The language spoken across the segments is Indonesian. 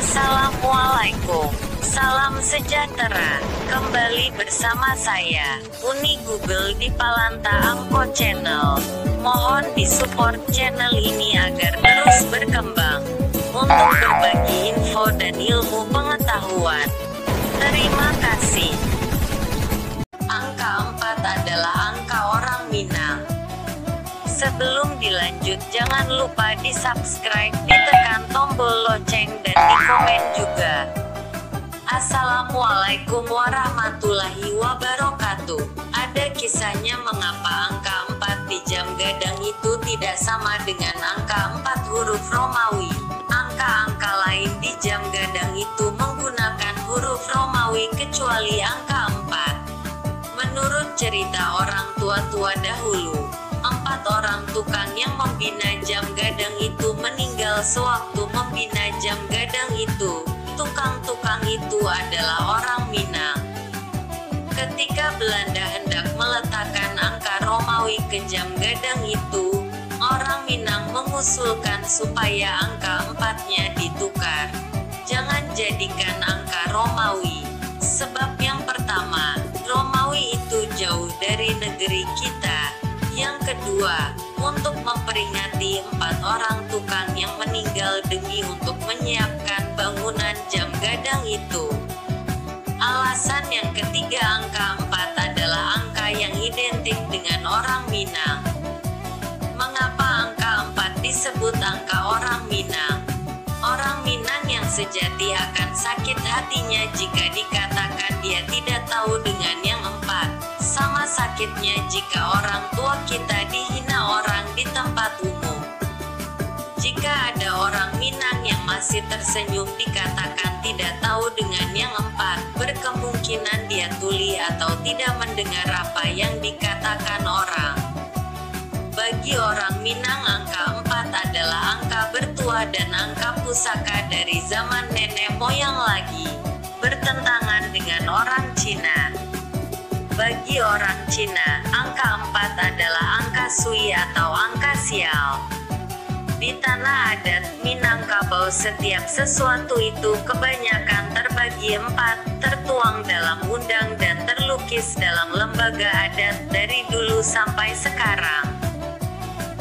Assalamualaikum, salam sejahtera. Kembali bersama saya, Uni Google di Palanta Angko Channel. Mohon disupport channel ini agar terus berkembang untuk berbagi info dan ilmu pengetahuan. Terima kasih. Angka 4 adalah angka orang Minang. Sebelum dilanjut, jangan lupa di subscribe, ditekan tombol lonceng, dan di komen juga. Assalamualaikum warahmatullahi wabarakatuh. Ada kisahnya mengapa angka 4 di jam gadang itu tidak sama dengan angka 4 huruf Romawi. Angka-angka lain di jam gadang itu menggunakan huruf Romawi kecuali angka 4. Menurut cerita orang tua-tua dahulu, 4 orang tukang yang membina jam gadang itu meninggal sewaktu membina jam gadang itu. Tukang-tukang itu adalah orang Minang. Ketika Belanda hendak meletakkan angka Romawi ke jam gadang itu, orang Minang mengusulkan supaya angka 4-nya ditukar. Jangan jadikan angka Romawi. Sebab yang pertama, Romawi itu jauh dari negeri kita. Yang kedua, untuk memperingati 4 orang tukang yang meninggal demi untuk menyiapkan bangunan jam gadang itu. Alasan yang ketiga, angka 4 adalah angka yang identik dengan orang Minang. Mengapa angka 4 disebut angka orang Minang? Orang Minang yang sejati akan sakit hatinya jika dikatakan dia tidak tahu dengan yang 4. Sama sakitnya jika orang tua kita dihina orang di tempat umum. Jika ada orang Minang yang masih tersenyum dikatakan tidak tahu dengan yang 4, berkemungkinan dia tuli atau tidak mendengar apa yang dikatakan orang. Bagi orang Minang, angka 4 adalah angka bertua dan angka pusaka dari zaman nenek moyang lagi, bertentangan dengan orang Cina. Bagi orang Cina, angka 4 adalah angka sui atau angka sial. Di tanah adat Minangkabau, setiap sesuatu itu kebanyakan terbagi 4, tertuang dalam undang dan terlukis dalam lembaga adat dari dulu sampai sekarang.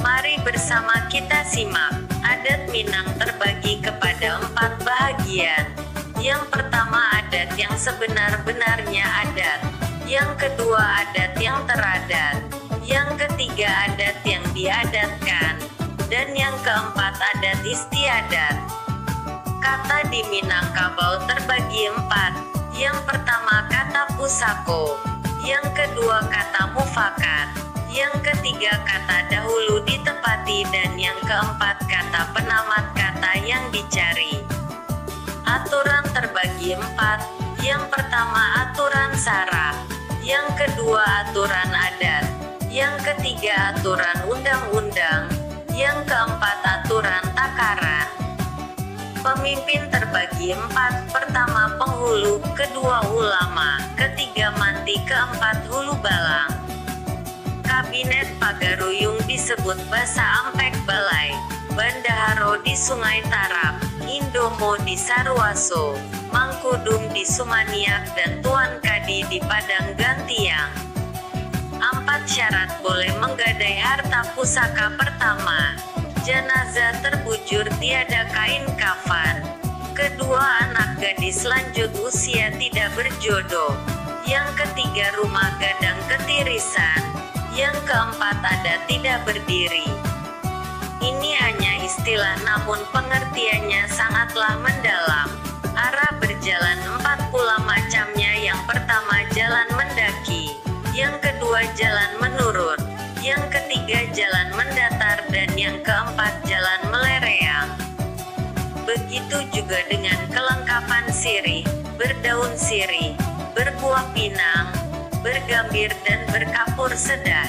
Mari bersama kita simak. Adat Minang terbagi kepada 4 bahagian. Yang pertama, adat yang sebenar-benarnya adat. Yang kedua, adat yang teradat. Yang ketiga, adat yang diadatkan. Dan yang keempat, adat istiadat. Kata di Minangkabau terbagi 4. Yang pertama, kata pusako. Yang kedua, kata mufakat. Yang ketiga, kata dahulu ditepati. Dan yang keempat, kata penamat kata yang dicari. Aturan terbagi 4. Yang pertama, aturan sara. Yang kedua, aturan adat. Yang ketiga, aturan undang-undang. Yang keempat, aturan takaran. Pemimpin terbagi 4. Pertama, penghulu. Kedua, ulama. Ketiga, manti. Keempat, hulu balang. Kabinet Pagaruyung disebut Basa Ampek Balai. Bandaharo di Sungai Tarap. Indomo di Sarwaso. Mangkudum di Sumaniak dan Tuan Kadi di Padang Gantiang. 4 syarat boleh menggadai harta pusaka. Pertama, jenazah terbujur tiada kain kafan. Kedua, anak gadis lanjut usia tidak berjodoh. Yang ketiga, rumah gadang ketirisan. Yang keempat, ada tidak berdiri. Ini hanya istilah namun pengertiannya sangatlah mendalam. Arah berjalan 4 pula macamnya. Yang pertama, jalan mendaki. Yang kedua, jalan menurun. Yang ketiga, jalan mendatar. Dan yang keempat, jalan melereang. Begitu juga dengan kelengkapan sirih, berdaun sirih, berbuah pinang, bergambir dan berkapur sedah.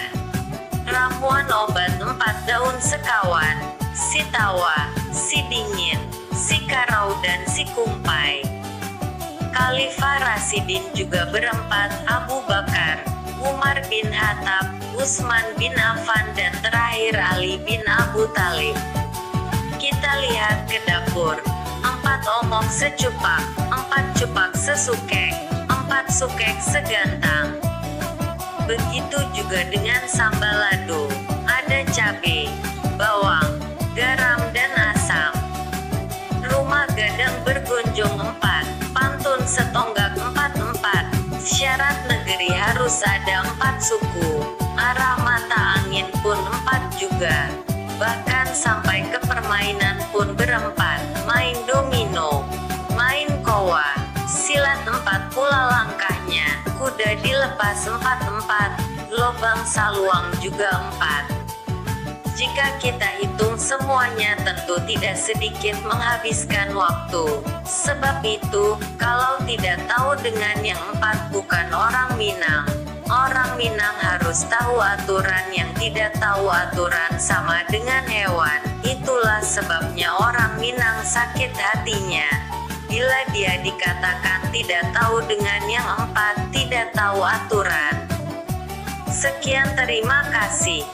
Ramuan obat 4 daun sekawan, si tawa, si dingin, si karau dan si kumpai. Khalifah Rasidin juga berempat, Abu Bakar, Umar bin Khattab, Utsman bin Affan dan terakhir Ali bin Abu Thalib. Kita lihat ke dapur. 4 omok secupak, 4 cupak sesukek, 4 sukek segantang. Begitu juga dengan sambal lado, ada cabai, bawang, garam dan asam. Rumah gadang bergonjong 4, pantun setonggak 4-4. Syarat negeri harus ada 4 suku, arah mata angin pun 4 juga. Bahkan sampai ke permainan pun berempat, main domino, main kowa, silat 4 pula langkahnya, kuda dilepas 4-4, lobang saluang juga 4. Jika kita hitung semuanya tentu tidak sedikit menghabiskan waktu. Sebab itu, kalau tidak tahu dengan yang 4 bukan orang Minang. Orang Minang harus tahu aturan, yang tidak tahu aturan sama dengan hewan. Itulah sebabnya orang Minang sakit hatinya bila dia dikatakan tidak tahu dengan yang 4, tidak tahu aturan. Sekian, terima kasih.